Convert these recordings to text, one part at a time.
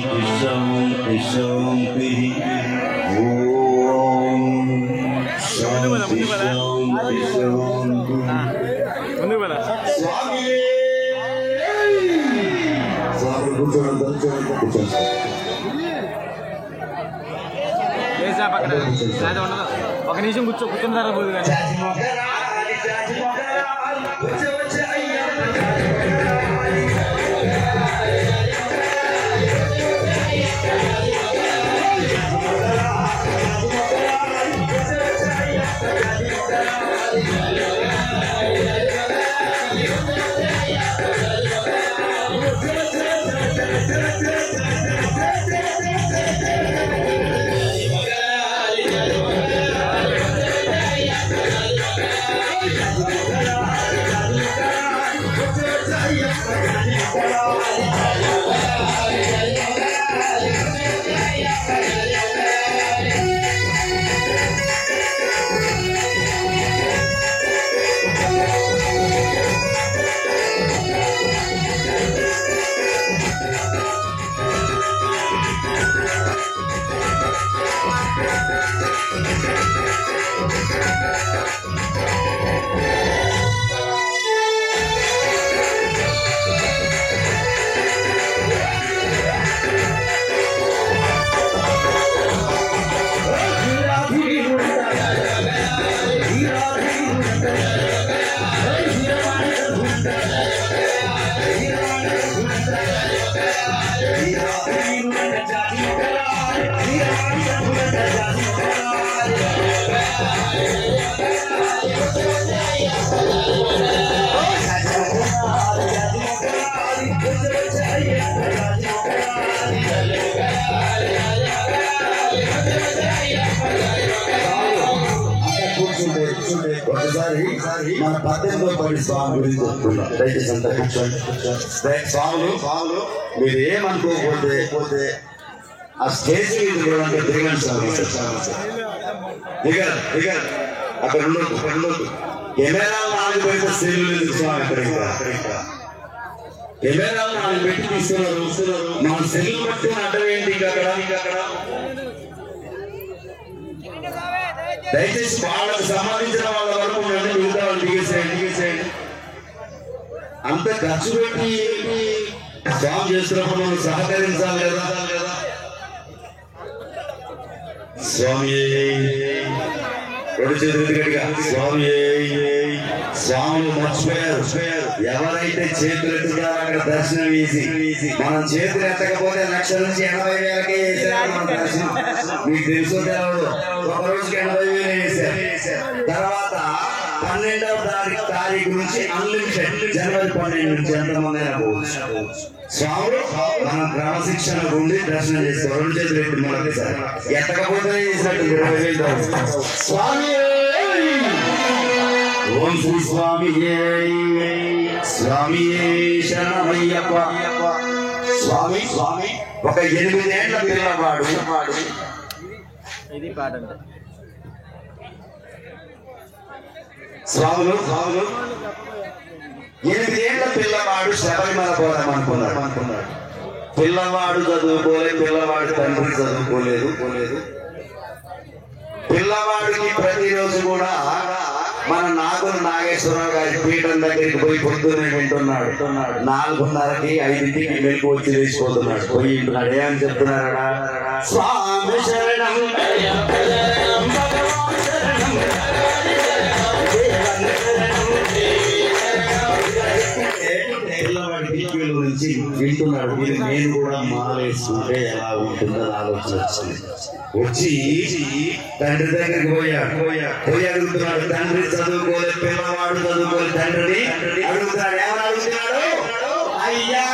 शांति शांति ओम शांति शांति स्वामी ఒక నిమిషం కూర్చున్న తర్వాత పోదు కానీ మన పద్దెనిమిదో పడి స్వామి గురించి చెప్తున్నా. దయచేసి అంతా కూర్చోండి. స్వాములు మీరు ఏమనుకోకపోతే ఆ స్టేజ్ మీద దిగండి స్వామి. దిగారు అక్కడ ఉండొద్దు. కెమెరాలు 4 పెడితే స్త్రీలు లేదు స్వామి. అక్కడ కెమెరాలు 4 పెట్టి తీస్తున్నారు. మన సెల్లు పట్టుకుని అడ్డం ఏంటి అక్కడ? దయచేసి వాళ్ళకు సంబంధించిన వాళ్ళ వరకు మిగతా వాళ్ళు దిగేసేయండి. అంత ఖర్చు పెట్టి స్వామి చేస్తున్నప్పుడు మనం సహకరించాలి కదా. స్వామి గట్టిగా స్వాములు మర్చిపోయారు. ఎవరైతే చేతులు ఎత్తుతారో అక్కడ దర్శనం ఈజీ. మనం చేతులు ఎత్తకపోతే 1,00,000 నుంచి 80,000కే వేసారు మన దర్శనం. మీకు తెలుసు తెలవదు. ఒక రోజుకి 80,000 వేసారు. తర్వాత 12వ తారీఖు నుంచి అన్లిమిటెడ్. జనవరి 12 నుంచి ఎంతమందైనా పోవచ్చు. స్వాములు మనం క్రమశిక్షణ ఉండి దర్శనం చేస్తారు. 2 చేతులు ఎత్తి మొదటిసారి ఎత్తకపోతే చేసినట్టు 20,000. స్వామి ఓం శ్రీ స్వామి స్వామి శరణమయ్యప్ప. స్వామి ఒక 8 ఏళ్ల పిల్లవాడు ఇది పాట అంటే స్వాములు 8 ఏళ్ల పిల్లవాడు శబరిమల పోదామనుకున్నాడు. పిల్లవాడు చదువుకోలేదు. పిల్లవాడు తండ్రి చదువుకోలేదు. పిల్లవాడికి ప్రతిరోజు కూడా మన నాగుల నాగేశ్వరరావు గారి పీఠం దగ్గరికి పోయి పొద్దున్నే వింటున్నాడు. 4:30కి 5కి మెలకు వచ్చి లేచిపోతున్నాడు. పోయి వింటున్నాడు. ఏమని చెప్తున్నారా? స్వామి శరణం గురించి వింటున్నాడు. ఇది నేను కూడా మాలేస్తుంటే ఎలా ఉంటుందని ఆలోచన వచ్చి తండ్రి దగ్గరికి పోయి అడుగుతున్నాడు. తండ్రి చదువుకోలేదు. పిల్లవాడు చదువుకోలేదు. తండ్రిని అడుగుతున్నాడు. ఏమని అడుగుతున్నాడు? అయ్యా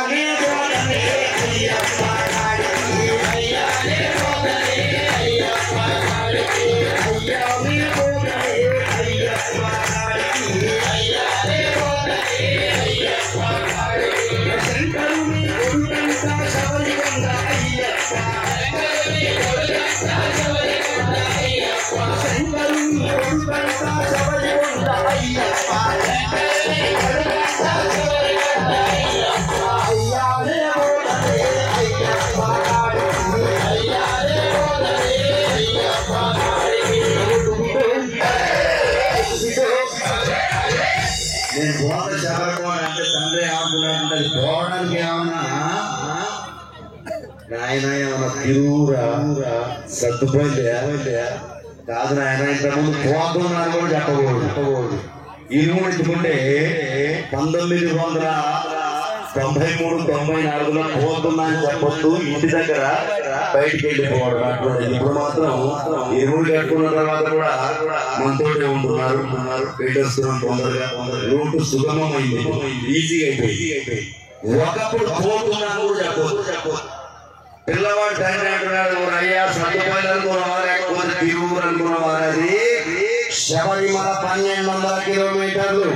ఏమన్నా తిరువురా సర్దుపోయిందే కాదు నాయన ఇంతకుముందు పోతున్నాను కూడా చెప్పకూడదు ఇరుముడు ఎత్తుకుంటే 1993-94లో పోతున్నా అని చెప్పొద్దు ఇంటి దగ్గర బయటికి వెళ్ళిపోవడం అట్లా ఇప్పుడు మాత్రం ఇరుముడు కట్టుకున్న తర్వాత కూడా మనతోటే ఉంటున్నారు వెళ్ళొస్తున్నాం తొందరగా రూట్ సుగమమైంది ఈజీగా అయిపోయింది ఒకప్పుడు పోతున్నాను కూడా చెప్పొద్దు పిల్లవాడు తండ్రి అంటున్నాడు అయ్యా సర్దుపోయిన అనుకున్నవా లేకపోతే తిరువురు అనుకున్నవా అది శబరిమల 1200 కిలోమీటర్లు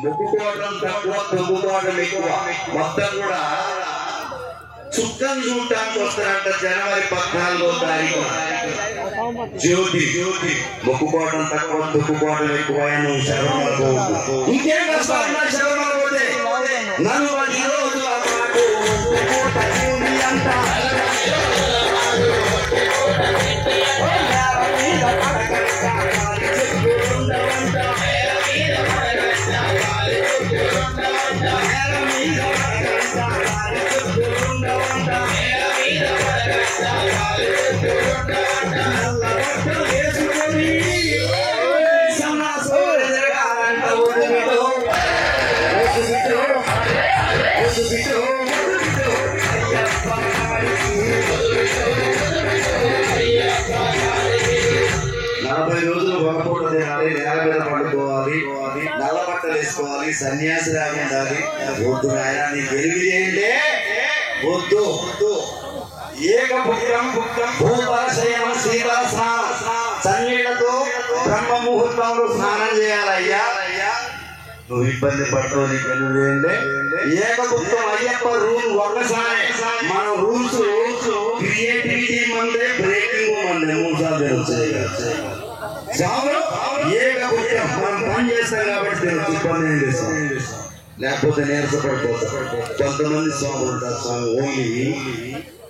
ముక్కుకోవడం తక్కువ తొక్కుకోవడం ఎక్కువ మొత్తం కూడా చుక్కం చూడటానికి వస్తారంట జనవరి 14వ తారీఖు జ్యోతి మొక్కుకోవడం తక్కువ తొక్కుకోవడం ఎక్కువ ఇంకేం కష్టాలు శబరిమల పోతే నన్ను ఈరోజు నల్ల బట్టలు వేసుకోవాలి సన్యాసి రాగా ఉండాలి వద్దు ఆయన నీకు వెలుగు చేయండి వద్దు ఏకభుక్తం భూపరశయనం సీతా సన్నీళ్లతో బ్రహ్మ ముహూర్తంలో స్నానం చేయాలయ్యా నువ్వు ఇబ్బంది పడతావు నీకు వెలుగు చేయండి ఏకభుక్తం అయ్యప్ప రూల్ ఒకసారి మన రూల్స్ క్రియేటివిటీ మందే బ్రేకింగ్ మందే 3 సార్లు తెలుస్తాయి మనం పని చేస్తాం కాబట్టి ఇబ్బంది ఏం చేస్తాం లేకపోతే నీరసపడిపోతాం కొంతమంది స్వాములు ఉంటారు స్వామి ఓన్లీ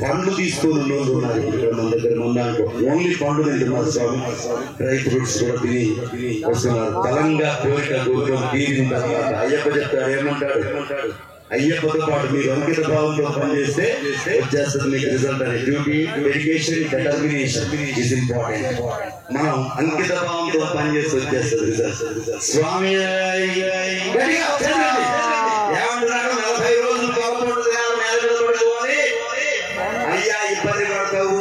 పండ్లు తీసుకొని ఉన్నారు మన దగ్గర ముందానుకో ఓన్లీ పండ్లు తింటున్నారు స్వామి డ్రై ఫ్రూట్స్ కూడా తిని వస్తున్నారు బలంగా కోరిక కోరిక తీరిన తర్వాత అయ్యప్ప చెప్తాడు ఏమంటాడు అయ్యప్పతో పాటు మీరు అంకిత భావంతో పనిచేస్తే వచ్చేస్తుంది మీకు రిజల్ట్ అనే duty dedication determination is important మనం అంకిత భావంతో పనిచేస్తే వచ్చేస్తుంది రిజల్ట్ స్వామి ఏమంటున్నాడు 40 రోజులు అయ్యా ఇబ్బంది పడతావు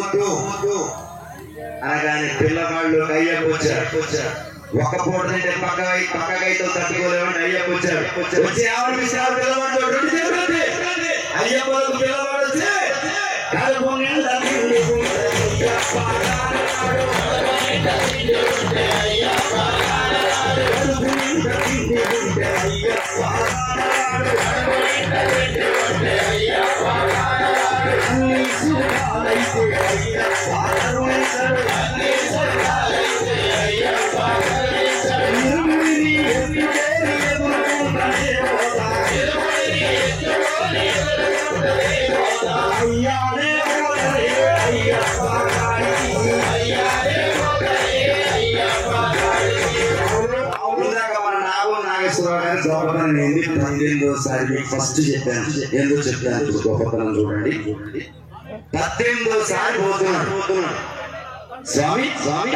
అనగానే పిల్లవాళ్ళు అయ్యప్ప వచ్చాడు ఒక పూట తింటే పక్కకైతే తట్టుకోలేమని అయ్యప్ప వచ్చాడు వచ్చి ఎవరి విషయాలు పిల్లవాడు అయ్యప్పలకు పిల్లవాడు వచ్చి కడుపు నిండా సారి మీకు ఫస్ట్ చెప్పాను ఎందుకు చెప్పాను గొప్పతనం చూడండి 18వ సారి పోతున్నాడు స్వామి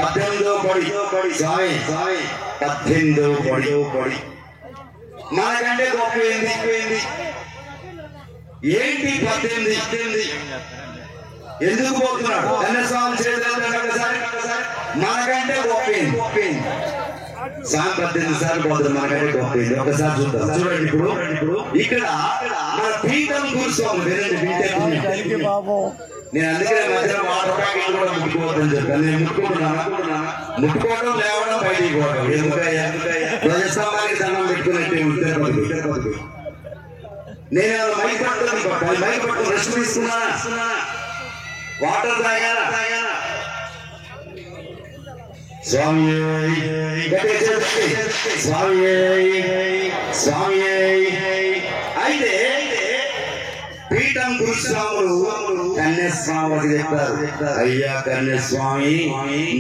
18వ పడి స్వామి 18వ పడి మనకంటే గొప్ప ఏంది ఏంటి 18 ఎందుకు పోతున్నాడు స్వామి చేతులు మనకంటే గొప్ప స్వామి 18 సార్లు పోతుంది మనకంటే గొప్ప ఒకసారి చూద్దాం చూడండి ఇప్పుడు ఇక్కడ మన పీఠం కూర్చోవాలి వింటే నేను అందుకే మధ్యలో వాటర్ ప్యాకెట్ కూడా ముట్టుకోవద్దని చెప్పాను నేను ముట్టుకోవడం లేవడం బయటికి పోవడం ధ్వజస్తంభానికి దండం పెట్టుకున్నట్టే తిరుపతి నేను మైక్ పట్టుకుని రెస్ట్ తీసుకున్నా వాటర్ తాగారా స్వామి స్వామి స్వామి. అయితే పీఠం గురుస్వాములు కన్యస్వామికి చెప్పారు, అయ్యా కన్యస్వామి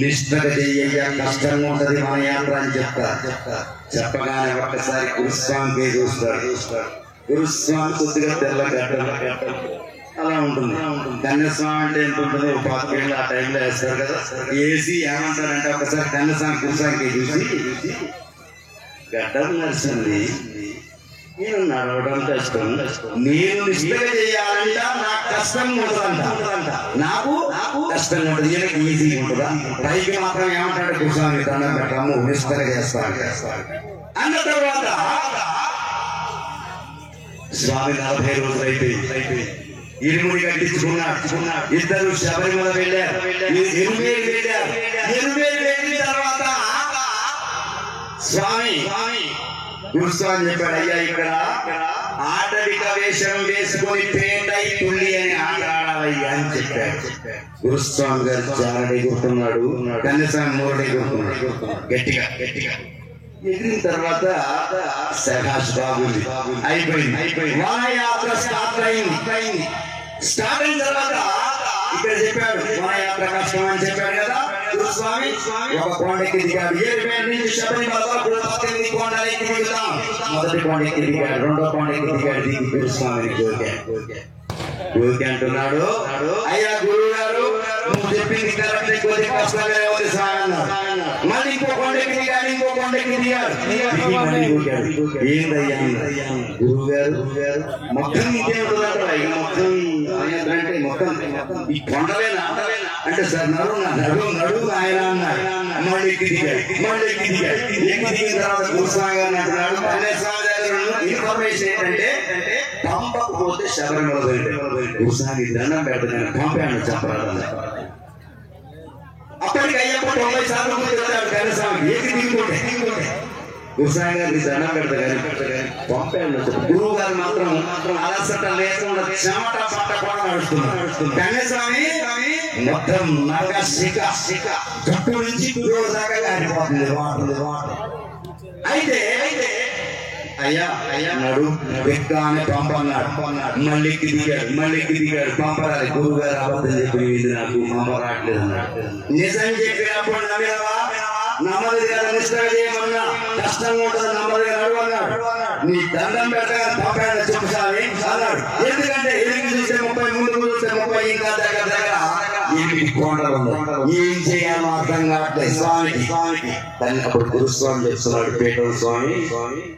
నిష్ఠగా చెయ్యయ్యా, కష్టంగా ఉంటది మన యాత్ర అని చెప్తారు. చెప్పగానే ఒక్కసారి గురుస్వామికి చూస్తాడు. గురుస్వామి కొద్దిగా తెల్ల గడ్డ అలా ఉంటుంది. కన్యస్వామి అంటే ఎంత ఉంటుంది, 10 ఏళ్ళు ఆ టైంలో వేస్తారు కదా. వేసి ఏమంటారంటే ఒకసారి కన్యస్వామి గురుస్వామికి చూసి గడ్డలు నడిచింది, నేను నడవడం కష్టం, నేను నిష్ఠగా చేయాలంట, నాకు కష్టంగా ఉంటుందంట, నాకు కష్టంగా ఉంటుంది, ఈయనకి ఈజీగా ఉంటుందా? పైకి మాత్రం ఏమంటాడు గురుస్వామి దండం పెట్టాము నిష్ఠగా చేస్తాను అన్న తర్వాత స్వామి 40 రోజులు అయిపోయి ఇరుముడి కట్టించుకున్నాడు. ఇద్దరు శబరిమల వెళ్ళారు. ఎరుమేలు వెళ్ళిన తర్వాత స్వామి గురుస్వామి చెప్పాడు, అయ్యా ఇక్కడ ఆటవిక వేషం వేసుకొని పేటై తుల్లి అని ఆడాలయ్యా అని చెప్పాడు. గురుస్వామి గారు చాలా ఎగురుతున్నాడు, కన్యస్వామి మూరడు ఎగురుతున్నాడు గట్టిగా. ఎగిరిన తర్వాత శభాష్ బాగుంది, అయిపోయింది. వనయాత్ర స్టార్ట్ అయింది. స్టార్ట్ అయిన తర్వాత ఇక్కడ చెప్పాడు వనయాత్ర కష్టం అని చెప్పాడు కదా గురుస్వామి. ఒక కొండకి దిగాడు, 7 నుంచి శబరిమల వరకు 18 కొండలకి దిగుతాం. మొదటి కొండకి దిగాడు, రెండో కొండకి దిగాడు, దిగి గురుస్వామిని కోరిక అంటున్నాడు, అయ్యా గురువు గారు నువ్వు చెప్పింది కరెక్ట్, కొద్ది కష్టంగా ఉంది స్వామి అన్నాడు. మళ్ళీ ఇంకో కొండకి దిగాడు, ఏందయ్యా గురువు గారు మొత్తం ఇంకేముంటుందంట, ఇక మొత్తం అంటే మొత్తం ఈ కొండలేనా అంటే సార్ నడువు ఆయన అన్నాడు. మళ్ళీ ఎక్కి దిగాడు. దిగిన తర్వాత గురుస్వామి గారిని అంటున్నాడు, కన్యస్వామి దగ్గర ఇన్ఫర్మేషన్ ఏంటంటే పంపకపోతే శబరిమల గురుస్వామి దండం పెడతాను పంపాను చెప్పరాదు. అప్పటికి అయ్యప్ప 90 సార్లు చెప్తాడు కన్యస్వామి ఏకి దిగుతుంటే గురుస్వామి గారికి దండం పెడతాను పంపాను. గురువు గారు మాత్రం అలసట లేకుండా చెమట పట్టకుండా నడుస్తున్నాడు. కన్యస్వామి మొత్తం నగ శిఖ జట్టు నుంచి గురువు దాకా కారిపోతుంది వాటర్. అయితే అయ్యా నడు ఎక్కానే పంపన్నాడు. మళ్ళీ దిగాడు పంపరాలి. గురువు గారు అబద్ధం చెప్పి నాకు పంప రావట్లేదు అన్నాడు. నిజం చెప్పినప్పుడు నమ్మది కదా, నిష్ఠగా చేయమన్నా కష్టంగా ఉంటుంది, నమ్మది నడు అన్నాడు. నీ దండం పెట్టగా పంపాడు చెప్పు స్వామి అన్నాడు. ఎందుకంటే ఎదుగు చూస్తే 30, ముందుకు చూస్తే 30, ఇంకా దగ్గర 8 కొండలు ఏం చేయాలో అర్థం కావట్లేదు స్వామికి. దాన్ని అప్పుడు గురుస్వామి చెప్తున్నాడు, పీఠం స్వామి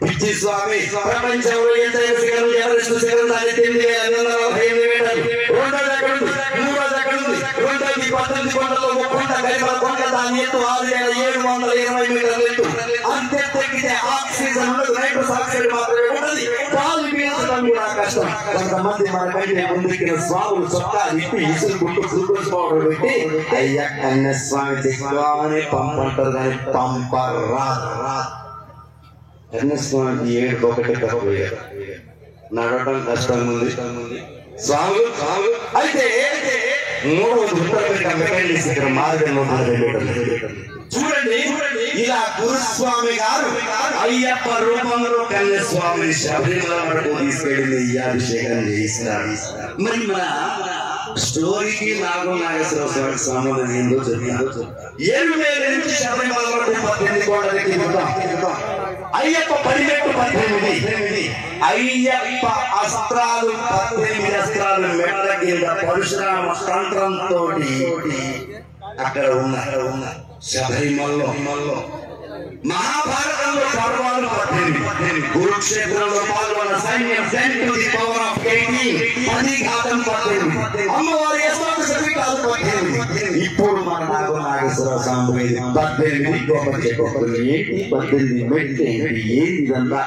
పిచ్చి స్వామి, ప్రపంచంలో ఎంతైనా శిఖరం ఎవరెస్ట్ శిఖరం దాన్ని 9,840 మీటర్లు, రెండోది ఎక్కడుంది, మూడోది ఎక్కడుంది, రెండోది 18 కొండలు, కొండ గరిమల కొండ, దాని ఎత్తు 6,720 మీటర్లు ఎత్తు. అంతే తగ్గితే ఆక్సిజన్ ఉండదు, నైట్రస్ ఆక్సైడ్ మాత్రమే ఉండదు, గాలి పీల్చడం కూడా కష్టం. కొంతమంది మన కంటే ముందుకి స్వాములు చొక్కా ఇప్పి ఇసులు గుట్టు గ్లూకోజ్ పౌడర్ పెట్టి అయ్యా కన్యస్వామి దిగ్గానే పంపంటారు కానీ పంపరా. కన్యస్వామికి 7 ఒకటికపోయారు, నడవడం కష్టంగా ఉంది స్వామి. అయితే 3వ ఉత్తర మార్గంలో చూడండి, ఇలా గురుస్వామి గారు అయ్యప్ప రూపంలో కన్యస్వామిని శబరిమల వరకు తీసుకెళ్ళి అభిషేకం చేయిస్తారు. మరి మన స్టోరీకి నాగేశ్వర స్వామికి సంబంధం ఏందో చెప్పిందో. 7,000 నుంచి శబరిమల వరకు 18 కొండలకి దిగుతాం. అయ్యప్ప 18 అయ్యప్ప అస్త్రాలు 18 అస్త్రాలు మెడల కింద పరశురామ తంత్రంతో అక్కడ ఉన్న శబరిమలలో మహాభారతంలో పర్వాలు 18, కురుక్షేత్రంలో పాల్గొన్న సైన్యం 10 to the power of 18, 10 ఘాతం 18, అమ్మవారి సర్టిఫికాలు 18. ఇప్పుడు మన నాగేశ్వర స్వామి 18 గొప్ప ఏంటి 18 మెట్టు ఏంటి ఏంటిదంతా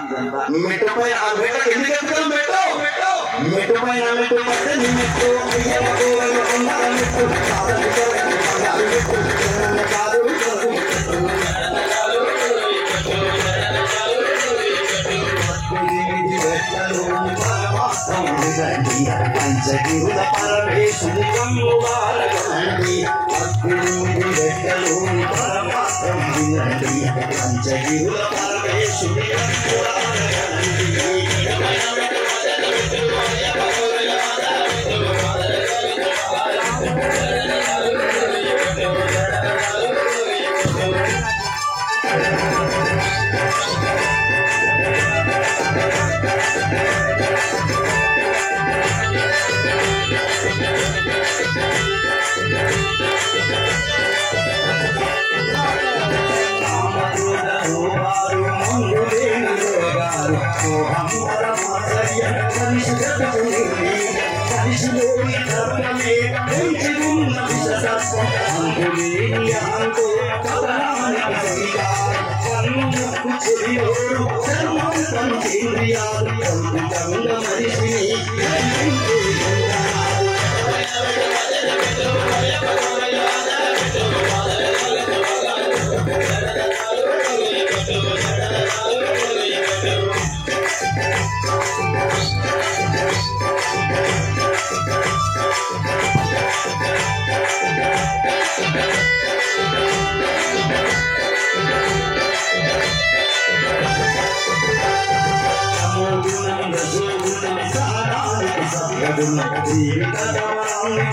మెట్టుపై ఆ మెట్టు ఎందుకు ఎత్తుకోవడం మెట్టుపై మెట్టు పడితే మెట్టు కాదు. పంచగిరుల పరమేశ్వరి పంచగిరుల పరమేశ్వరి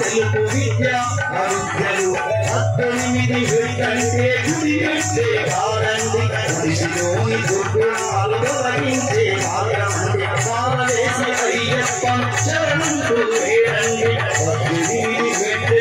తెలుపు విద్య అవిద్యలు 18 కంటే గుడి అంటే కాదండి మనిషిలోని దుర్గుణాలు తొలగించే మార్గమండి పారవేసి అయ్యప్పం శరణంటూ వేడండి 18 పెట్టే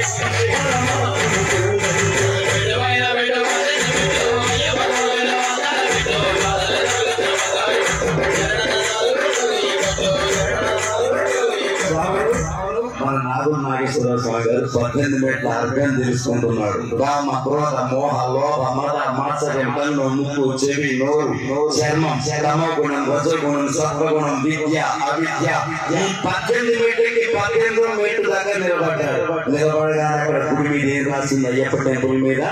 మన నాగుల నాగేశ్వరరావు స్వామి గారు 18 మెట్ల అర్థం తెలుసుకుంటున్నాడు. కామ క్రోధ మోహ లోభ మద మాత్సర్యం కన్ను ముక్కు చెవి నోరు చర్మం తమోగుణం రజోగుణం సత్వగుణం విద్య అవిద్య ఈ 18 మెట్లకి 18వ మెట్టు దాకా నిలబడ్డాడు. నిలబడగానే అక్కడ గుడి మీద ఏం రాసింది? అయ్యప్ప టెంపుల్ మీద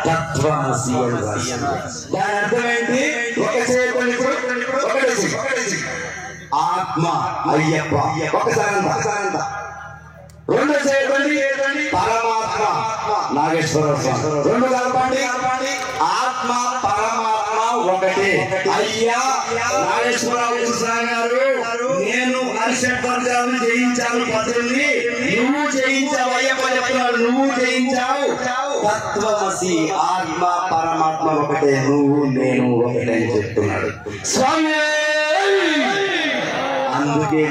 తత్వమసి అని రాసింది. దాని అర్థం ఏంటి? ఒక చేతులు ఒకటి ఆత్మ అయ్యప్ప ఒకసారంత రెండు చేయండి పరమాత్మ నాగేశ్వర స్వామి రెండు కలపండి ఆత్మ పరమాత్మ ఒకటి. అయ్యా నాగేశ్వరరావు స్వామి గారు నేను అరిషడ్వర్గాలను జయించాను పత్రుల్ని నువ్వు జయించావు అయ్యప్ప చెప్తున్నాడు. నువ్వు జయించావు తత్వమసి ఆత్మ పరమాత్మ ఒకటే నువ్వు నేను ఒకటే అని చెప్తున్నాడు స్వామి. అందుకే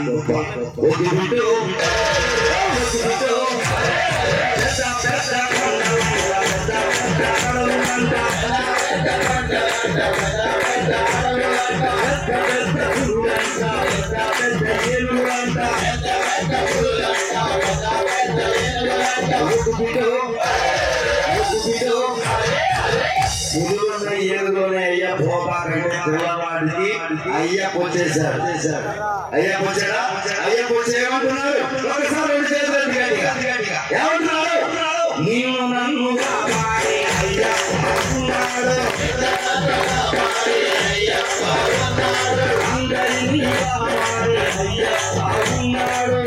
ఏడులోనే అయ్యప్ప పోపాకంటే పిల్లవాడికి అయ్యప్ప వచ్చేసారు. అయ్యప్ప వచ్చాడా? అయ్యప్ప వచ్చేయమంటున్నారు. ఒకసారి రెండు చేతులు గట్టిగా ఏమంటున్నారు? నీవు నన్ను కాపాడి అయ్యప్ప ఉన్నాడు అందరినీ కాపాడి అయ్యప్ప ఉన్నాడు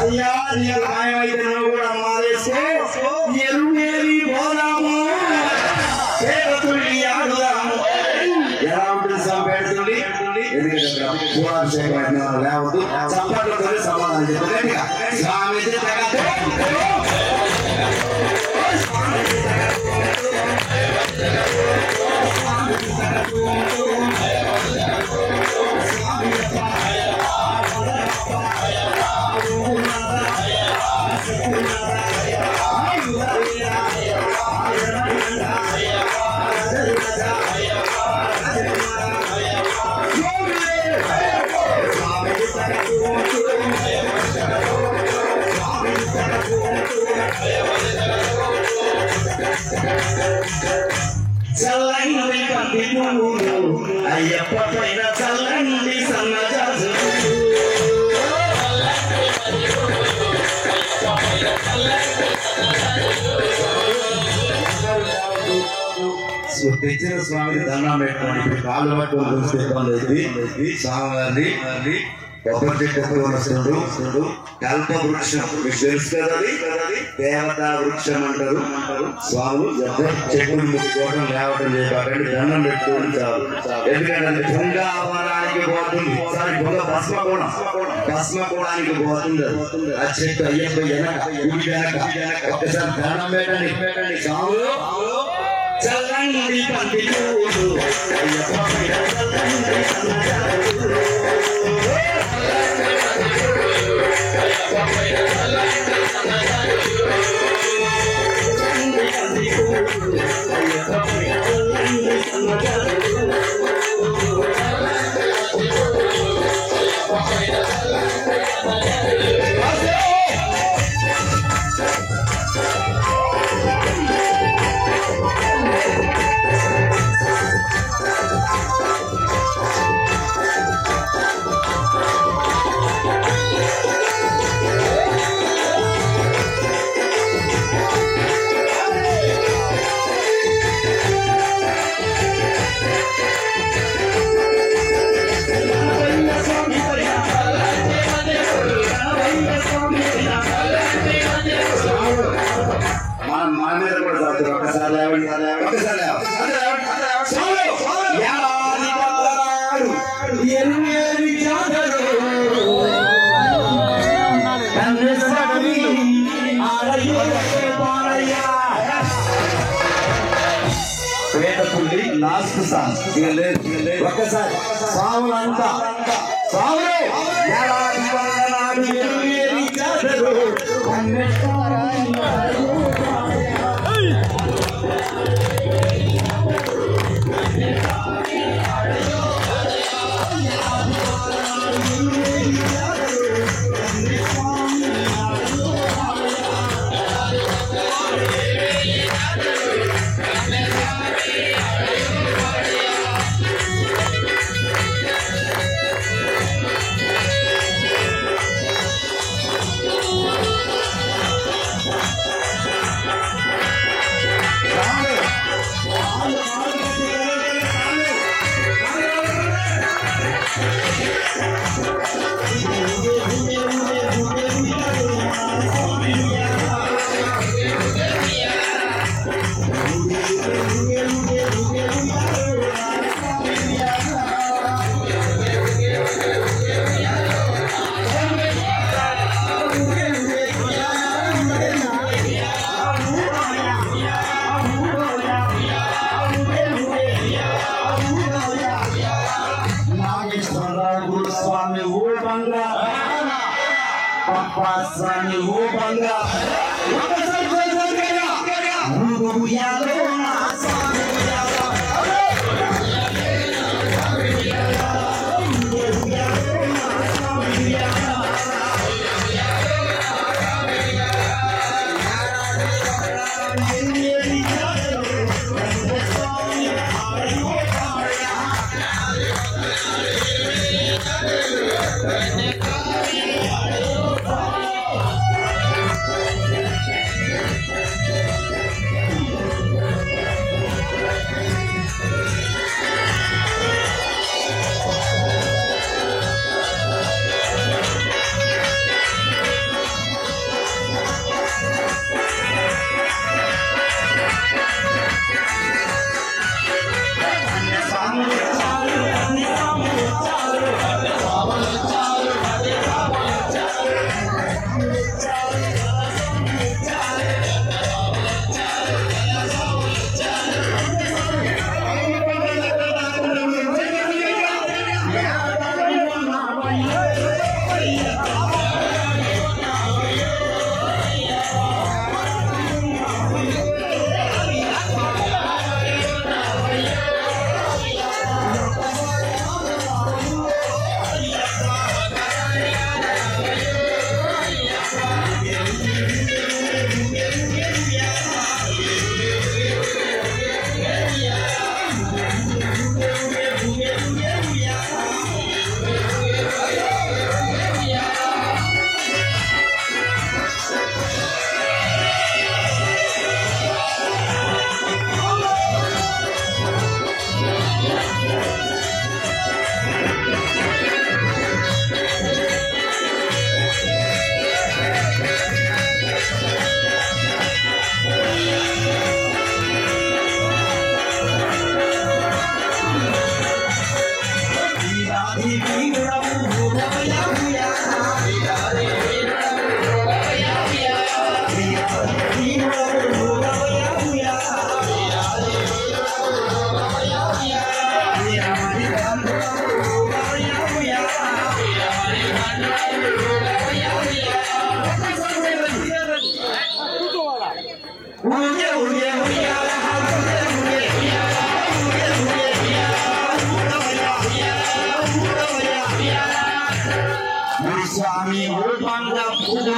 అయ్యా నీ మాయమైతే నువ్వు కూడా మారేసుకో ఎరువేరి పోదాము ఆడుదాము. ఎలా ఉంటుంది సంపేడుతుంది? ఎందుకంటే పూరాభిషేకం లేవద్దు సంపట్లతో సమాధానం చెప్పండి. స్వామి చల్లండి పది పువ్వులు అయ్యప్ప పైన చల్లండి సన్నజాజు తెచ్చిన స్వామికి దండం పెట్టుకోండి. ఇప్పుడు కాళ్ళు పట్టుకొని చూస్తే స్వామివారిని కొబ్బరి చెట్టు వస్తున్నాడు. కల్ప వృక్షం మీకు తెలుసు కదా, దేవతా వృక్షం అంటారు. స్వాములు చెప్పులు ముట్టుకోవడం లేవటం చేయకండి, దండం పెట్టుకోవడం చాలు. ఎందుకంటే అది బృందావనానికి పోతుంది. భస్మకోణానికి పోతుంది. ఆ చెట్టు అయ్యప్ప వెనక ఒక్కసారి దండం పెట్టండి. స్వాములు చల్లండి పంటి అయ్యప్ప లాస్ట్ సాంగ్ ఒక్కసారి సావులంతా Swami Ubanga స్వామి రూపంగా పూజలో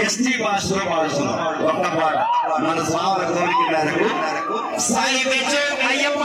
ఎస్టీ భాషలో పాడుతున్నాం ఒక పాట మన స్వామి కోరిక మేరకు సాయి వెచ్చు అయ్యప్ప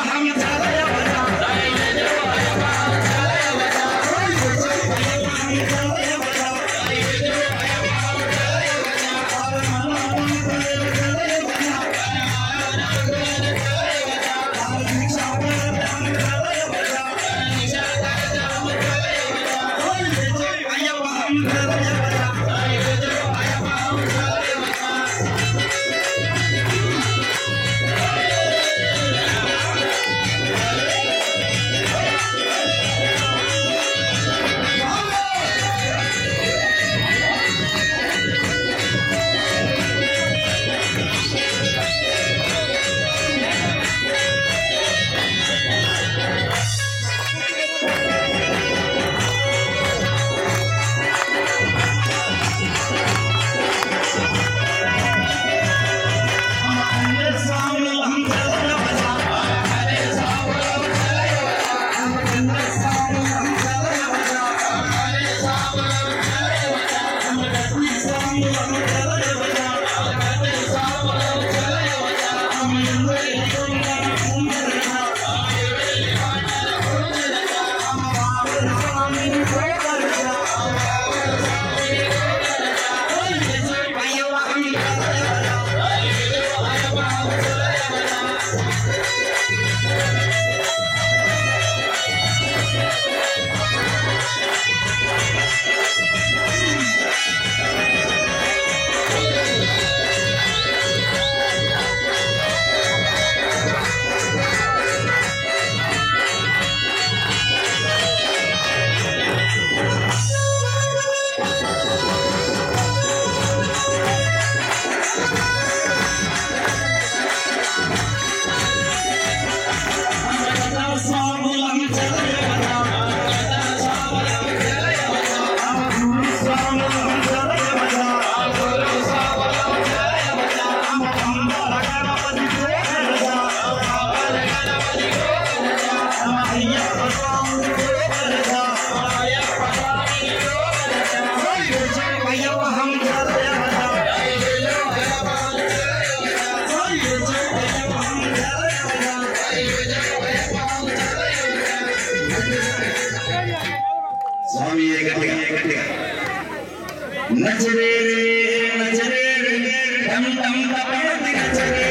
స్వామి గట్టిగా నచ్చరే నచ్చరే టం టం తపతి నచ్చరే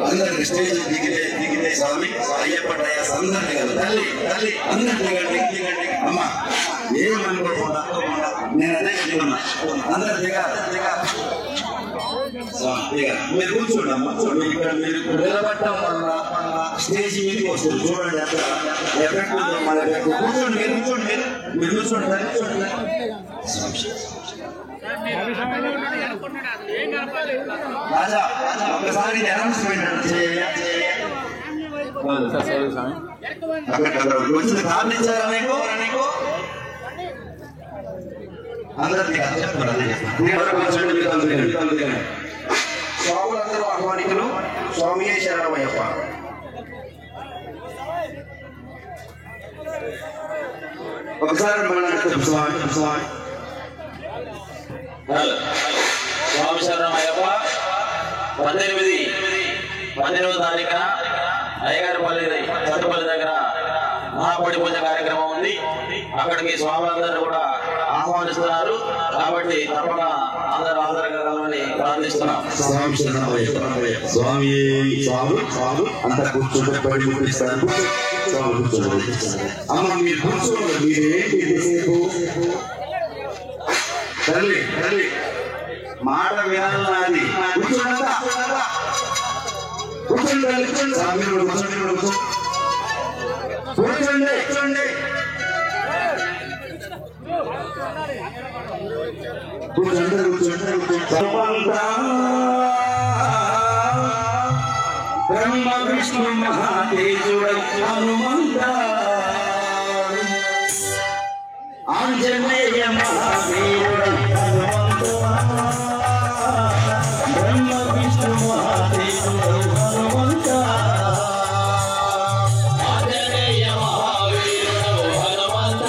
అందరికి స్టేజ్ దిగితే స్వామి అయ్యప్ప డయాస్ అందరినీ కదా తల్లి అందరినీ అమ్మ ఏమనుకోకుండా నేను అదే చెప్తున్నా అందరు దిగాలి మీరు కూర్చోండి అమ్మ ఇక్కడ మీరు నిలబడటం వల్ల స్టేజ్ మీదకి వస్తుంది చూడండి ఎఫెక్ట్ మన కూర్చోండి మీరు కూర్చోండి రాజా ఒకసారి అనౌన్స్మెంట్ వచ్చిన ప్రార్థించారా మీకు అందరికీ స్వాములందరూ ఆహ్వానికులు స్వామియే శరణమయ్యప్ప ఒకసారి స్వామి స్వామి శరణమయ్యప్ప 18వ తారీఖున అయ్యగారిపల్లి చట్టుపల్లి దగ్గర మహాపడి పూజ కార్యక్రమం ఉంది. అక్కడికి స్వాములందరూ కూడా ఆహ్వానిస్తున్నారు. కాబట్టి తప్పక అందరూ హాజరుగాలని ప్రార్థిస్తున్నాం. స్వామి స్వామి అంత కూర్చోండి, బయట ముట్టిస్తాను. స్వామి కూర్చోండి. అమ్మ మీరు కూర్చోండి. మీరేంటి ఎంతసేపు తల్లి తల్లి మాట వినాలి. కూర్చోండి కూర్చోండి. స్వామి కూర్చోండి కూర్చోండి కూర్చోండి. బ్రహ్మ విష్ణు మహాతేజుడై హనుమంత ఆంజనేయ మహావీరుడై హనుమంత బ్రహ్మ విష్ణు మహాతేజుడై హనుమంత ఆంజనేయ మహావీరుడవు హనుమంత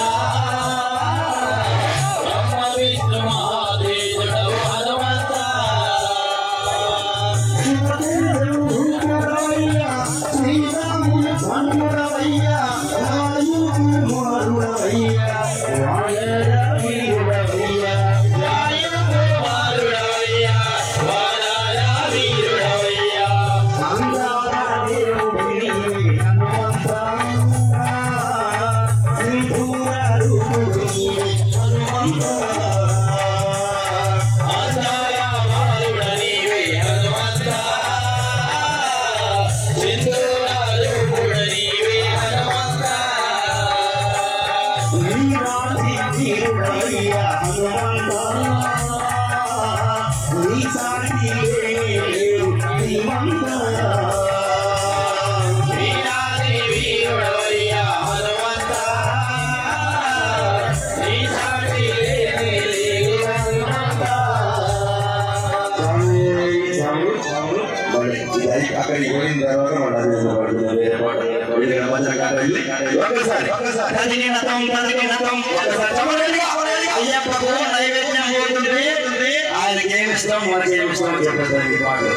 బ్రహ్మ విష్ణు మహాతేజుడవు హనుమంత శ్రీరాముడు ధనుడవయ్య వాయుకుమారుడవయ్య వానరవీరుడవయ్య వాయుకుమారుడవయ్య వానరవీరుడవయ్య మందారదేవుడిని హనుమంత త్రిపురరూపుడిని హనుమంత ఆచార్యవారుడనివే హనుమంత సింధూరారూపుడనివే హనుమంత వీరాది వీరుడవయ్య హనుమంత నీ సాటి లేడు శ్రీమంత వీరాది వీరుడవయ్య హనుమంత నీ సాటి లేడు హనుమంత అక్కడికి పోయిన తర్వాత వేరే పాట అయ్యప్పకు నైవేద్యం పోతుంది. ఆయనకి ఏమి ఇష్టం మనకి ఏమి ఇష్టం చెప్పేదానికి పాటలు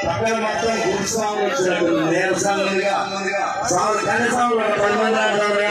పక్కన మొత్తం గురుస్వామి వచ్చినట్టు నేల సాములుగా స్వామి కన్యస్వాములు 10 మంది ఆడతారు.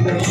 Thank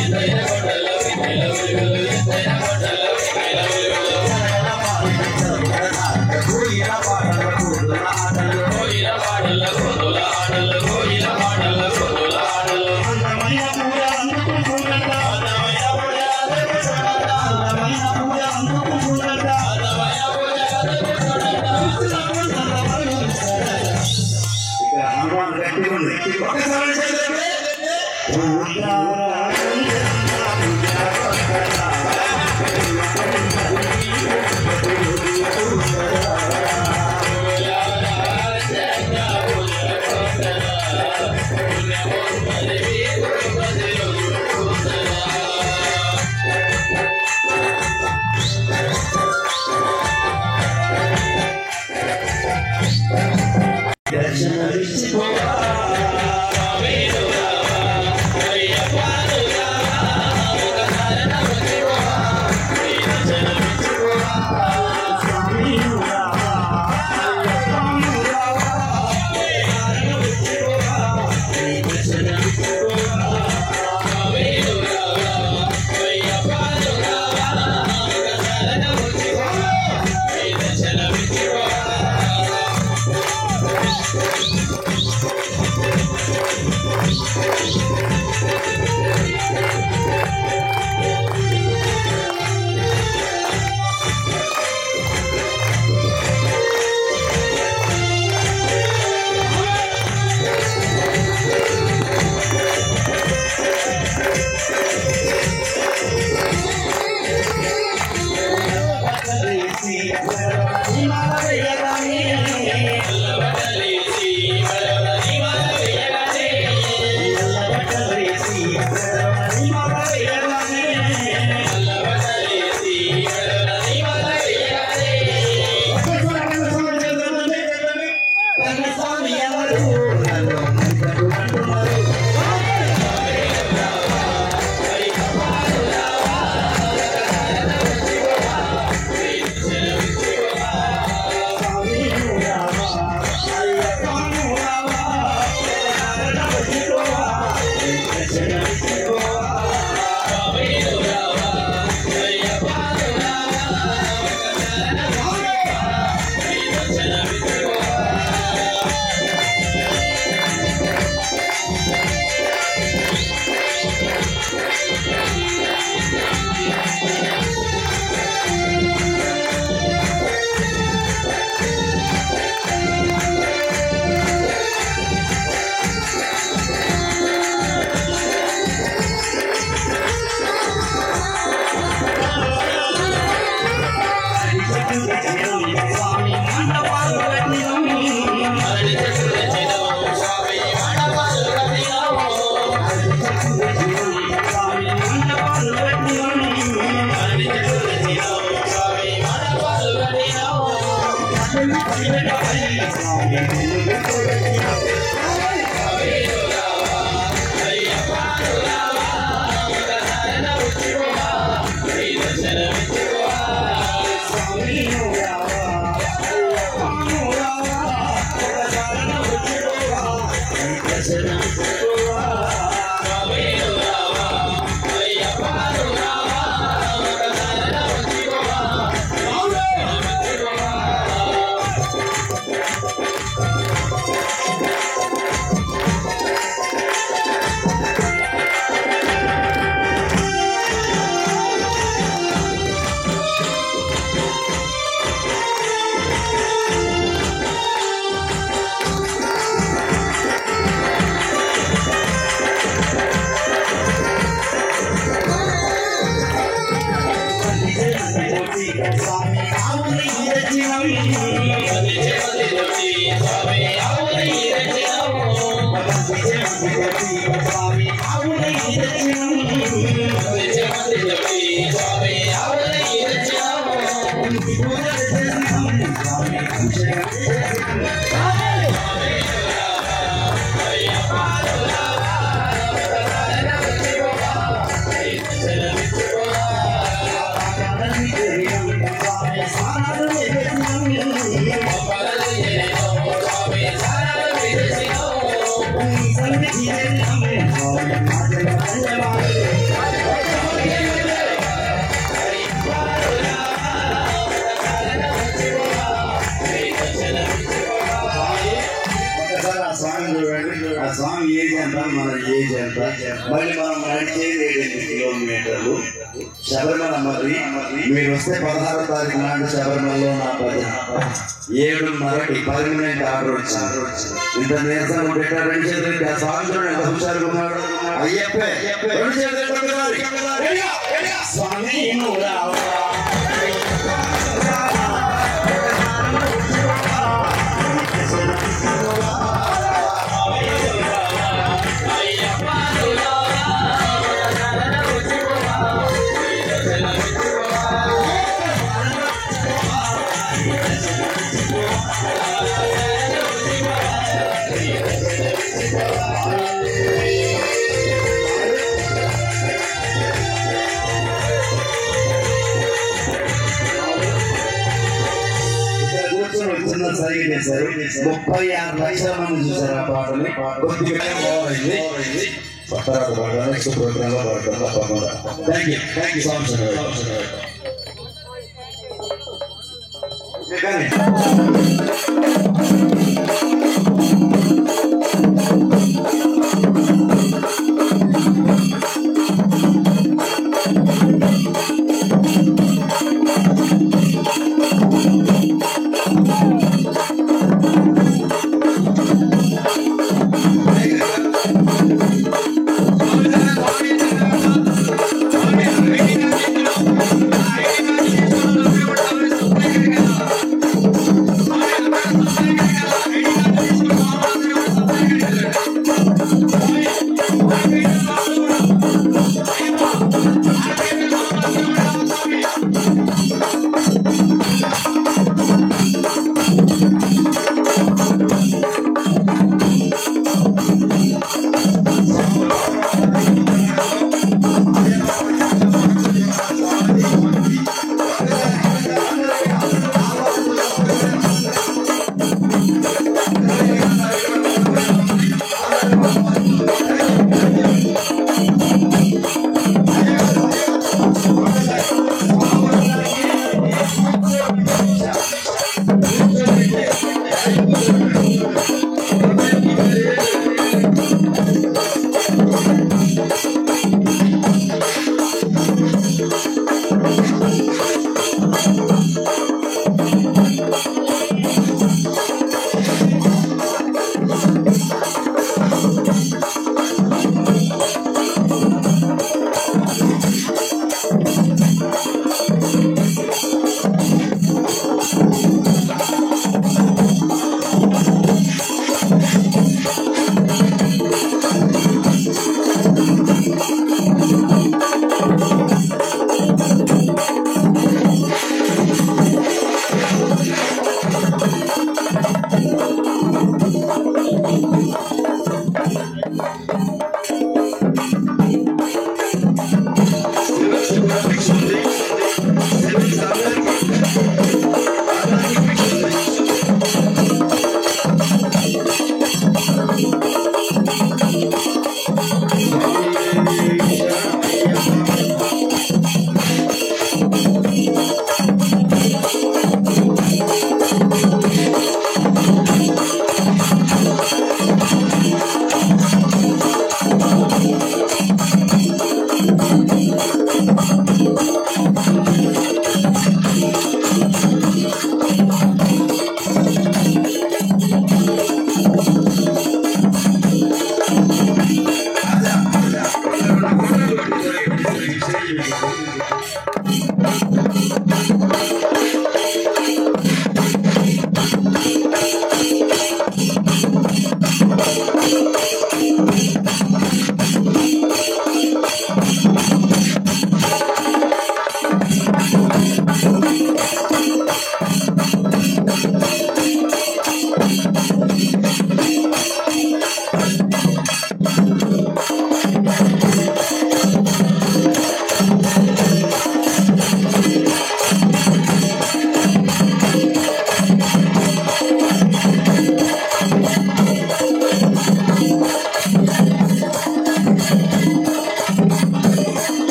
you. మళ్ళీ మనం నడిచేది 7 కిలోమీటర్లు శబరిమల. మరి మీరు వస్తే 16వ తారీఖు నాడు శబరిమలలో నా 7:30కి పర్మనెంట్ ఆర్డర్ వచ్చింది. ఇంత నీరసం పెట్టారు. 2 చేతులు ఆ స్వామి ఎంత హుషారుగా ఉన్నాడు. అయ్యప్పే 2 చేతులు స్వామి నువ్వు రావా. సరిగ్గా చేశారు. 36 లక్షల మంది చూశారు ఆ పాటని. కొద్దిగా బాగుంది. తర్వాత పాట నెక్స్ట్ ప్రోగ్రామ్ లో పాడతాం తప్పకుండా. Thank you Thank you.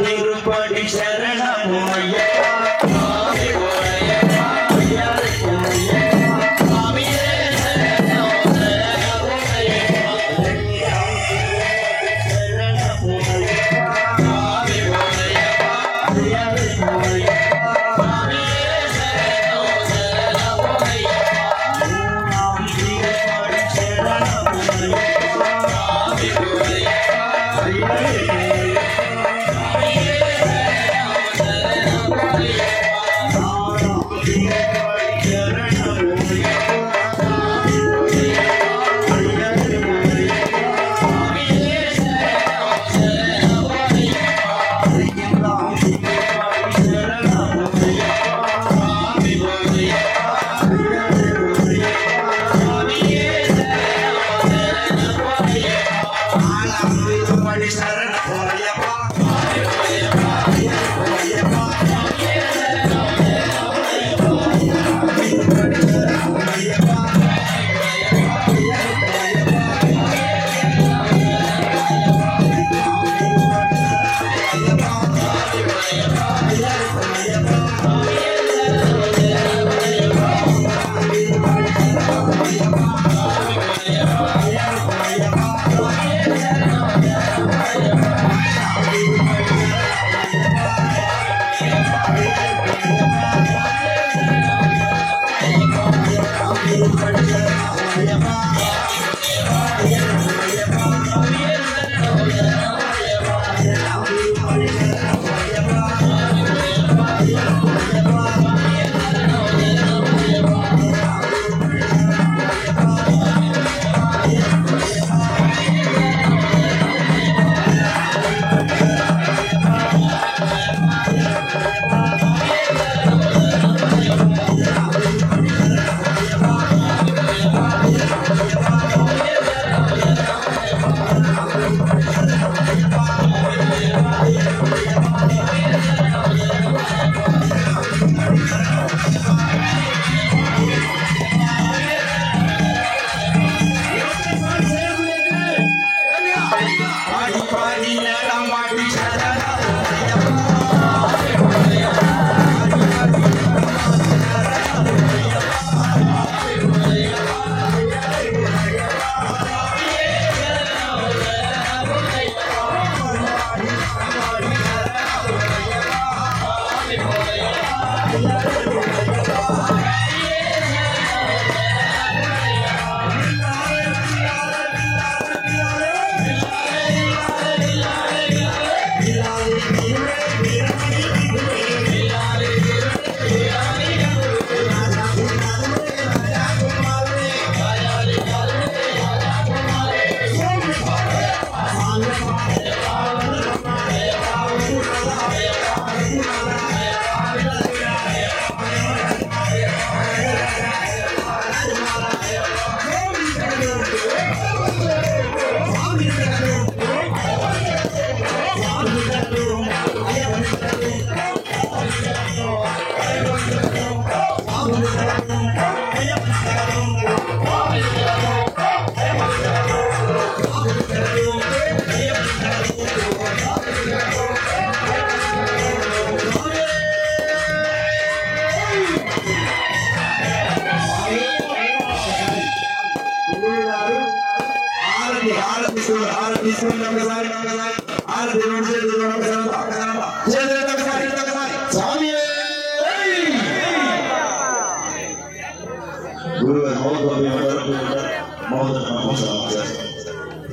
Tirupati శరణమయ్యప్ప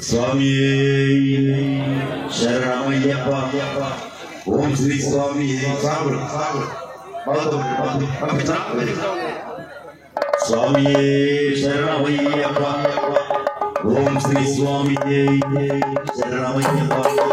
स्वामी शरणमय्यप्पा ओम श्री स्वामी स्वामी शरणमय्यप्पा ओम श्री स्वामी शरणमय्यप्पा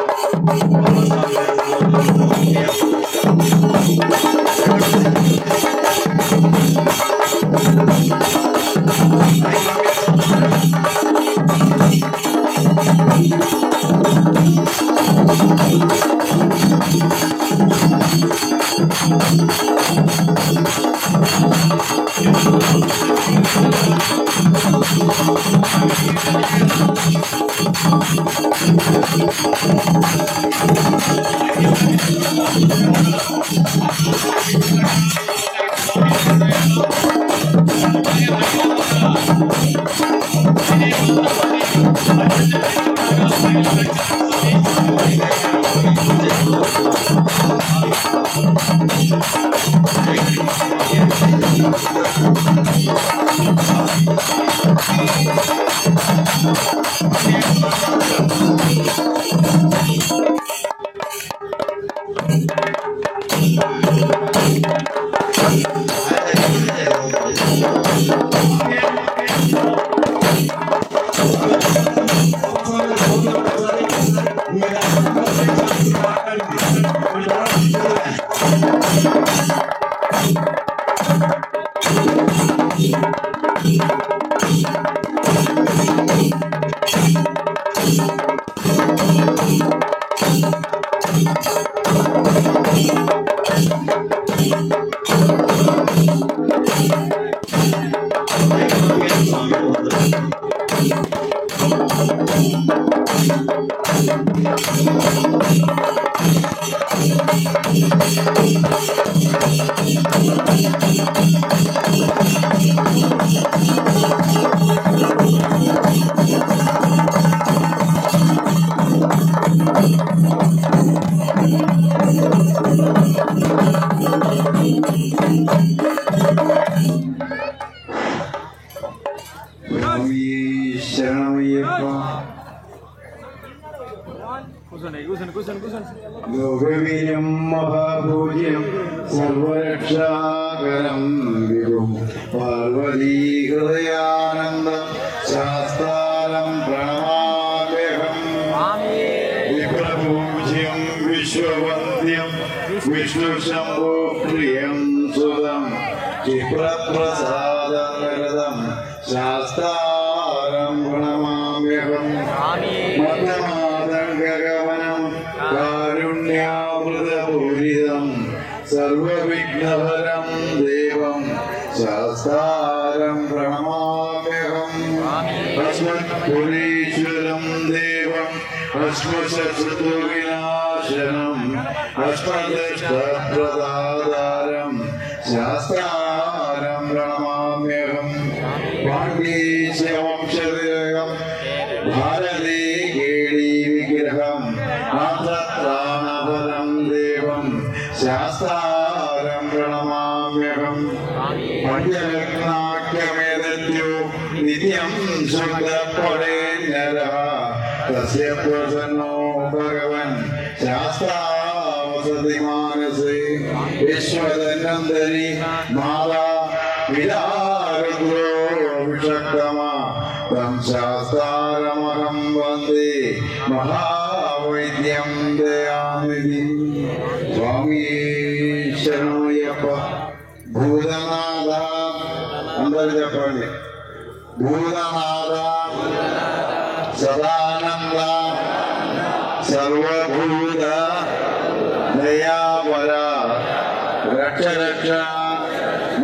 ലോകവീര്യം മഹാപൂജ്യം സർവരക്ഷാകരം വിഭും പാർവതീ ഹൃദയാനന്ദം ശാസ്താരം പ്രണമാമ്യഹം വിപ്രപൂജ്യം വിശ്വവന്ദ്യം വിഷ്ണു ശംഭോ പ്രിയം സുതം ക്ഷിപ്രപ്രസാദം ശാസ്താരം പ്രണമാമ്യഹം മതമാതംഗഗമനം കാരുണ്യാമൃതപൂരിതം സർവവിഘ്നഹരം ദേവം ശാസ്താരം പ്രണമാമ്യഹം അസ്മത്പുരീശ്വരം ദേവം അസ്മശത്രുവിനാശനം അസ്മദൃഷ്ടപ്രദാതാരം ശാസ്താരം പ്രണമാമ്യഹം പാണ്ഡ്യേശവംശതിലകം ഭാരതീ കേളി വിഗ്രഹം ആത്രാണപരം ദേവം ശാസ്താരം പ്രണമാമ്യഹം പഞ്ചരത്നാഖ്യമേതോ നിത്യം ശുദ്ധപടേ നരഃ തസ്യ പ്രസന്നോ ഭഗവൻ ശാസ്താവസതി മാനസേ വിശ്വദനന്ദനി മാതാ വിരാരുദ്രോ വിഷക്തമാ തം ശാസ്താരമഹം വന്ദേ മഹാവൈദ്യം ദയാനിധി സ്വാമിയേ ശരണമയ്യപ്പ ഭൂതനാഥ അന്തർജപ്പാടി ഭൂതനാഥ സദാനന്ദ സർവഭൂത ദയാപര രക്ഷ രക്ഷ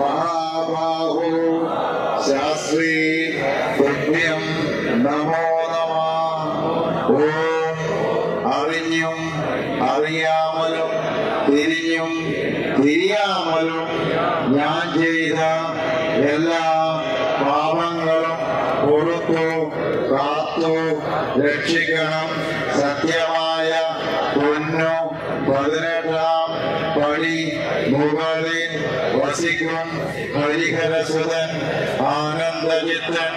മഹാബാഹു ശാസ്ത്രീ തുഭ്യം നമോ നമഃ. ഓം അറിഞ്ഞും അറിയാമലും തിരിഞ്ഞും തിരിയാമലും ഞാൻ ചെയ്ത എല്ലാ പാപങ്ങളും കൊടുത്തു കാത്തു രക്ഷിക്കണം. സത്യമായ പൊന്നു 18-ാം പടി മുകളിൽ വസിക്കും ഹരിഹരസുതൻ ആനന്ദചിത്തൻ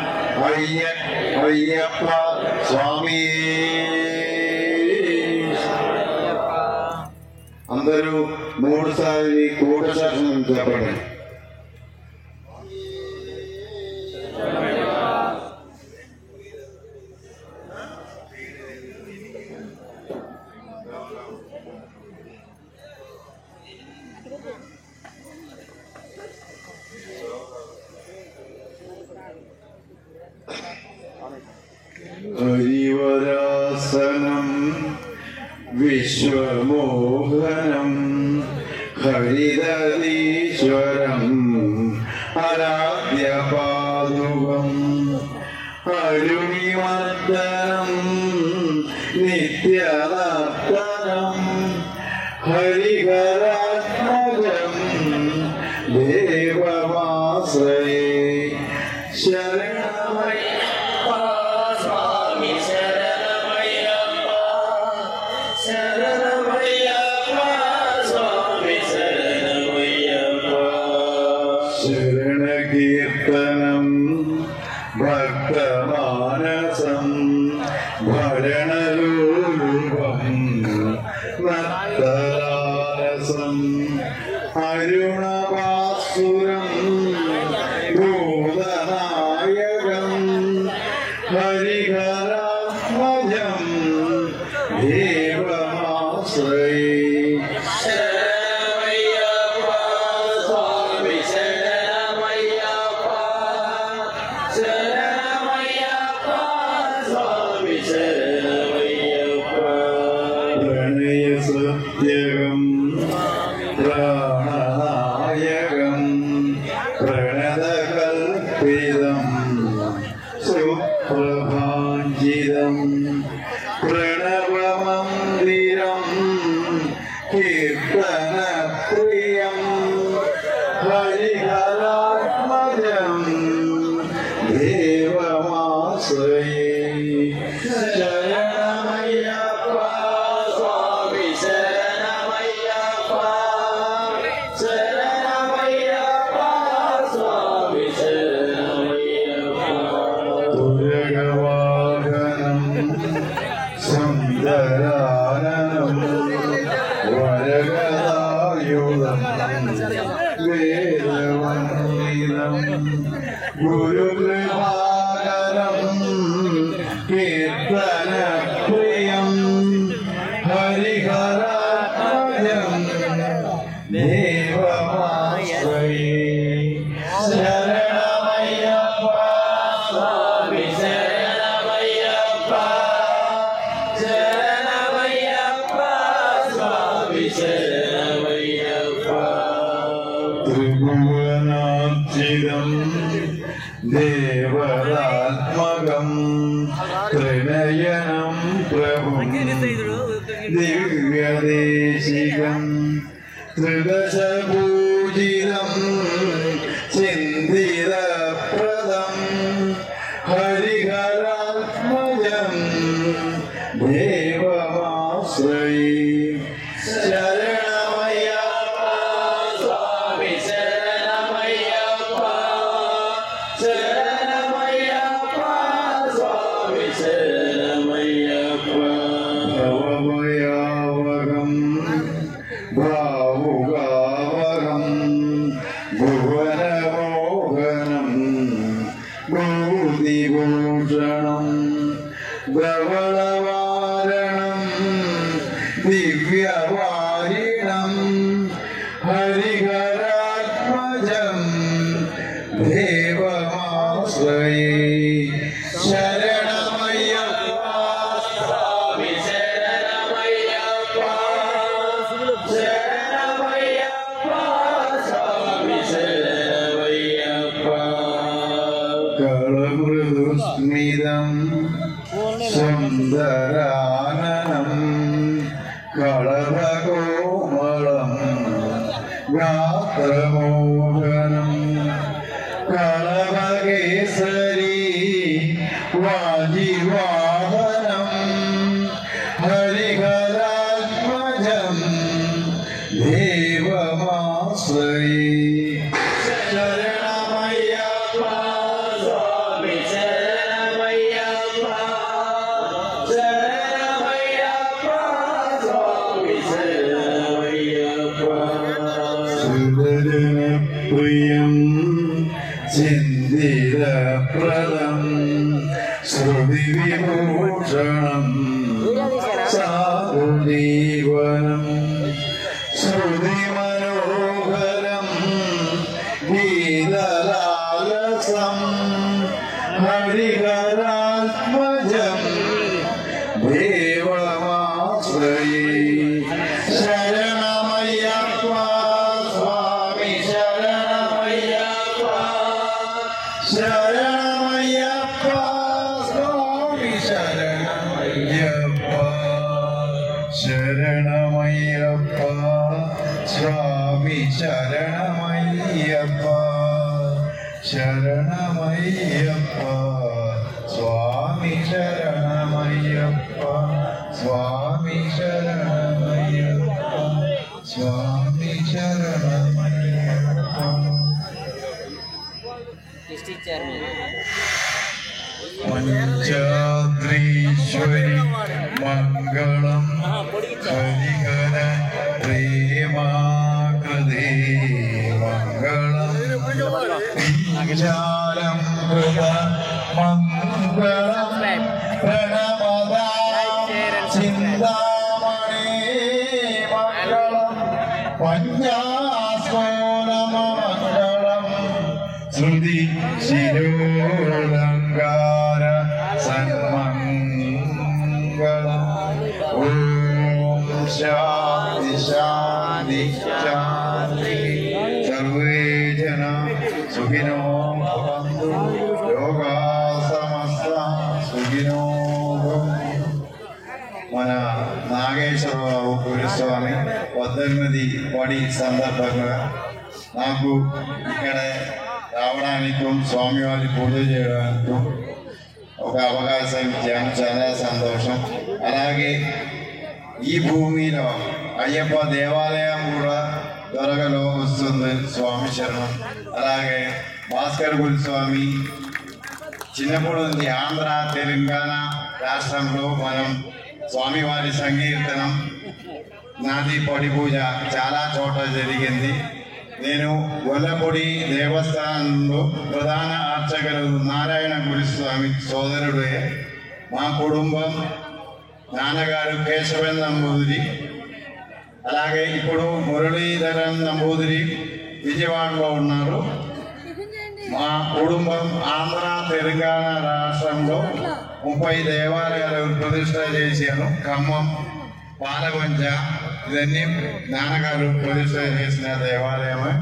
അയ്യൻ അയ്യപ്പ സ്വാമി. అందరూ 3 సార్లు కూటశాసనం చెప్పండి. ഹരിവരാസനം വിശ്വമോഹനം ഹരിതീശ്വരം ആരാധ്യപാദുകം അരുണിമർദ്ദനം നിത്യനർത്തനം ഹരിഹരാത്മജം ദേവമാശ്രയേ ശരണമയ്യപ്പ സ്വാമി ശരണമയ്യപ്പ ശരണമയ്യപ്പ സ്വാമി ശരണമയ്യപ്പ ശരണകീർത്തനം ഭക്തമാനസം ഭരണലോലുപം നത്തലാലസം അരുണഭാസുരം ഭൂതനായകം ഹരിഹരാത്മജം ദേവമാശ്രയേ ശരണമയ്യപ്പ സ്വാമി ശരണമയ്യപ്പ ശരണമയ്യപ്പ സ്വാമി ശരണമയ്യപ്പ പ്രണയസത്യകം പ്രാണനായകം പ്രണതകൽപിതം സുപ്രഭാഞ്ജിതം പ്രണവമന്ദിരം കീർത്തനപ്രിയം ഹരിഹരാത്മജം ദേവമാശ്രയേ ശരണമയ്യപ്പ സ്വാമി ശരണമയ്യപ്പ ശരണമയ്യപ്പ സ്വാമി ശരണമയ്യപ്പ തുരകവാഹനം സുന്ദരാനനം വരഗദായുധം വേദവന്ദിതം ഗുരുകൃപാകരം കീർത്തനപ്രിയം ഹരിഹരാത്മജം ദേവമാശ്രയേ ശരണമയ്യപ്പ സ്വാമി ശരണമയ്യപ്പ ശരണമയ്യപ്പ സ്വാമി ശരണമയ്യപ്പ ത്രിഭുവനാർച്ചിതം ദേവരാത്മകം ത്രിനയനം പ്രഭും ദിവ്യദേശികം ത്രിദശപൂജിതം ചിന്തിതപ്രദം ഹരിഹരാത്മജം ദേവമാശ്രയേ ശരണമയ്യപ്പ സ്വാമി ശരണമയ്യപ്പ ശരണമയ്യപ്പ സ്വാമി ശരണമയ്യപ്പ ഭവഭയാവഹം ഭാവുകാവഹം ഭുവനമോഹനം ഭൂതിഭൂഷണം ധവളവാരണം ദിവ്യവാരിണം ഹരിഹരാത്മജം ദേവമാശ്രയേ ശരണമയ്യപ്പ സ്വാമി ശരണമയ്യപ്പ ശരണമയ്യപ്പ സ്വാമി ശരണമയ്യപ്പ കളമൃദുസ്മിതം സുന്ദരാനനം കളഭകോമളം ഗാത്രമോഹനം കളഭകേസരി വാജിവാഹനം ഹരിഹരാത്മജം ദേവമാശ്രയേ ശരണമയ്യപ്പ സ്വാമി ശരണമയ്യപ്പ ശരണമയ്യപ്പ സ്വാമി ശരണമയ്യപ്പ സുരജനപ്രിയം ചിന്തിതപ്രദം ശ്രുതിവിഭൂഷണം സാധുജീവനം ശ്രുതിമനോഹരം ഗീതലാലസം ഹരിഹരാത്മജം ദേവമാശ്രയേ ശരണമയ്യപ്പ സ്വാമി ശരണമയ്യപ്പ ശരണമയ്യപ്പ സ്വാമി ശരണമയ്യപ്പ ശരണമയ്യപ്പ స్వామి శరణమయ్యప్ప శరణమయ్యప్ప స్వామి శరణమయ్యప్ప స్వామి శరణమయ్యప్ప స్వామి శరణమయ్యప్ప పంచాద్రీశ్వరి మంగళం హరిహర ప్రేమాకృదే మంగళం విచారం కృత మంగళం ప్రణమదా చింతామణి మంగళం పంచాస్కోణమ మంగళం శృతి శిరోలంకార సన్మంగళం ఓం శాంతి శాంతి శాంతి సర్వే జన సుఖినో భవంతు యోగా సమస్త సుఖినో భవంతు. మన నాగేశ్వరరావు గురుస్వామి 18 పడి సందర్భంగా నాకు ఇక్కడ రావడానికి స్వామివారి పూజ చేయడానికి ఒక అవకాశం ఇచ్చాను. చాలా సంతోషం. అలాగే ఈ భూమిలో అయ్యప్ప దేవాలయం కూడా త్వరలో వస్తుంది. స్వామి శరణం. అలాగే భాస్కర్ గురుస్వామి చిన్నప్పుడు ఉంది. ఆంధ్ర తెలంగాణ రాష్ట్రంలో మనం స్వామివారి సంకీర్తనం నాది పొడి పూజ చాలా చోట జరిగింది. నేను గొల్లపొడి దేవస్థానంలో ప్రధాన అర్చకులు నారాయణ గురుస్వామి సోదరుడే. మా కుటుంబం నాన్నగారు కేశవన్ నంబూదిరి, అలాగే ఇప్పుడు మురళీధరన్ నంబూదిరి విజయవాడలో ఉన్నారు. మా కుటుంబం ఆంధ్ర తెలంగాణ రాష్ట్రంలో 30 దేవాలయాలు ప్రతిష్ట చేశాను. ఖమ్మం, పాలవంచ ఇవన్నీ నాన్నగారు ప్రతిష్ట చేసిన దేవాలయమే.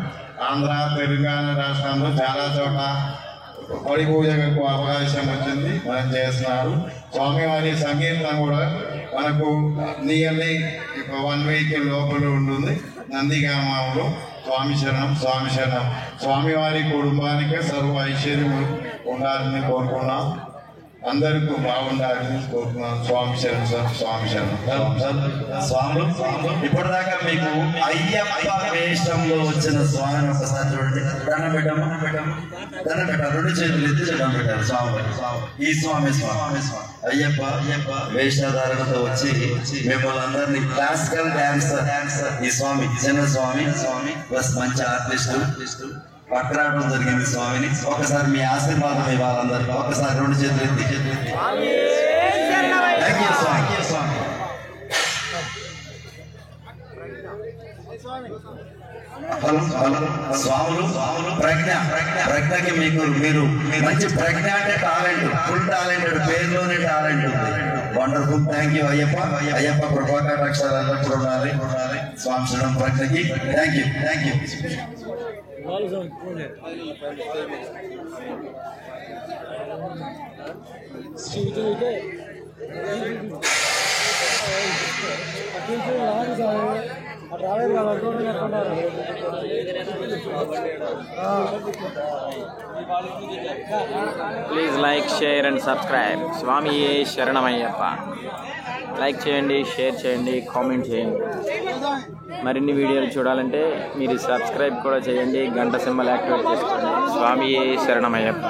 ఆంధ్ర తెలంగాణ రాష్ట్రంలో చాలా చోట పొడి పూజకు అవకాశం వచ్చింది. మనం చేస్తున్నారు. స్వామివారి సంకీర్తన కూడా మనకు నియర్లీ 1 వీక్ లోపల ఉంటుంది. నందిగామంలో స్వామి శరణం స్వామి శరణం. స్వామివారి కుటుంబానికి సర్వ ఐశ్వర్యము ఉండాలని కోరుకున్నాం. అందరికీ బాగుండాలని కోరుకున్నాం. స్వామి శరణం సార్. స్వామి శరణం. స్వాములు ఇప్పటిదాకా మీకు అయ్యప్ప వేషంలో వచ్చిన స్వామిని ఒకసారి చూడండి. దండం పెట్టాము, దండం పెట్టారు. 2 చేతులు ఎత్తి దండం పెట్టారు స్వామి. ఈ స్వామి అయ్యప్ప వేషధారణతో వచ్చి మిమ్మల్ని అందరినీ క్లాసికల్ డాన్సర్ ఈ స్వామి చిన్న స్వామి ప్లస్ మంచి ఆర్టిస్టు పట్టరావడం జరిగింది స్వామిని. ఒకసారి మీ ఆశీర్వాదం ఇవ్వాలందరికీ. ఒకసారి 2 చేతులు ఎత్తి. థ్యాంక్ యూ స్వామి. స్వాములు ప్రజ్ఞకి మీరు మంచి ప్రజ్ఞ అంటే టాలెంట్, ఫుల్ టాలెంటెడ్, పేరులోనే టాలెంట్ ఉంది. వండర్ఫుల్. థ్యాంక్ యూ అయ్యప్ప కృపాకర అక్షరాలు ఉండాలి స్వామి శరణం ప్రజ్ఞకి. Thank you. Please like, share and subscribe. స్వామి శరణమయ్యప్ప. లైక్ చేయండి, షేర్ చేయండి, కామెంట్ చేయండి. మరిన్ని వీడియోలు చూడాలంటే మీరు సబ్స్క్రైబ్ కూడా చేయండి. గంట సింబల్ యాక్టివేట్ చేసుకోండి. స్వామి శరణమయ్యప్ప.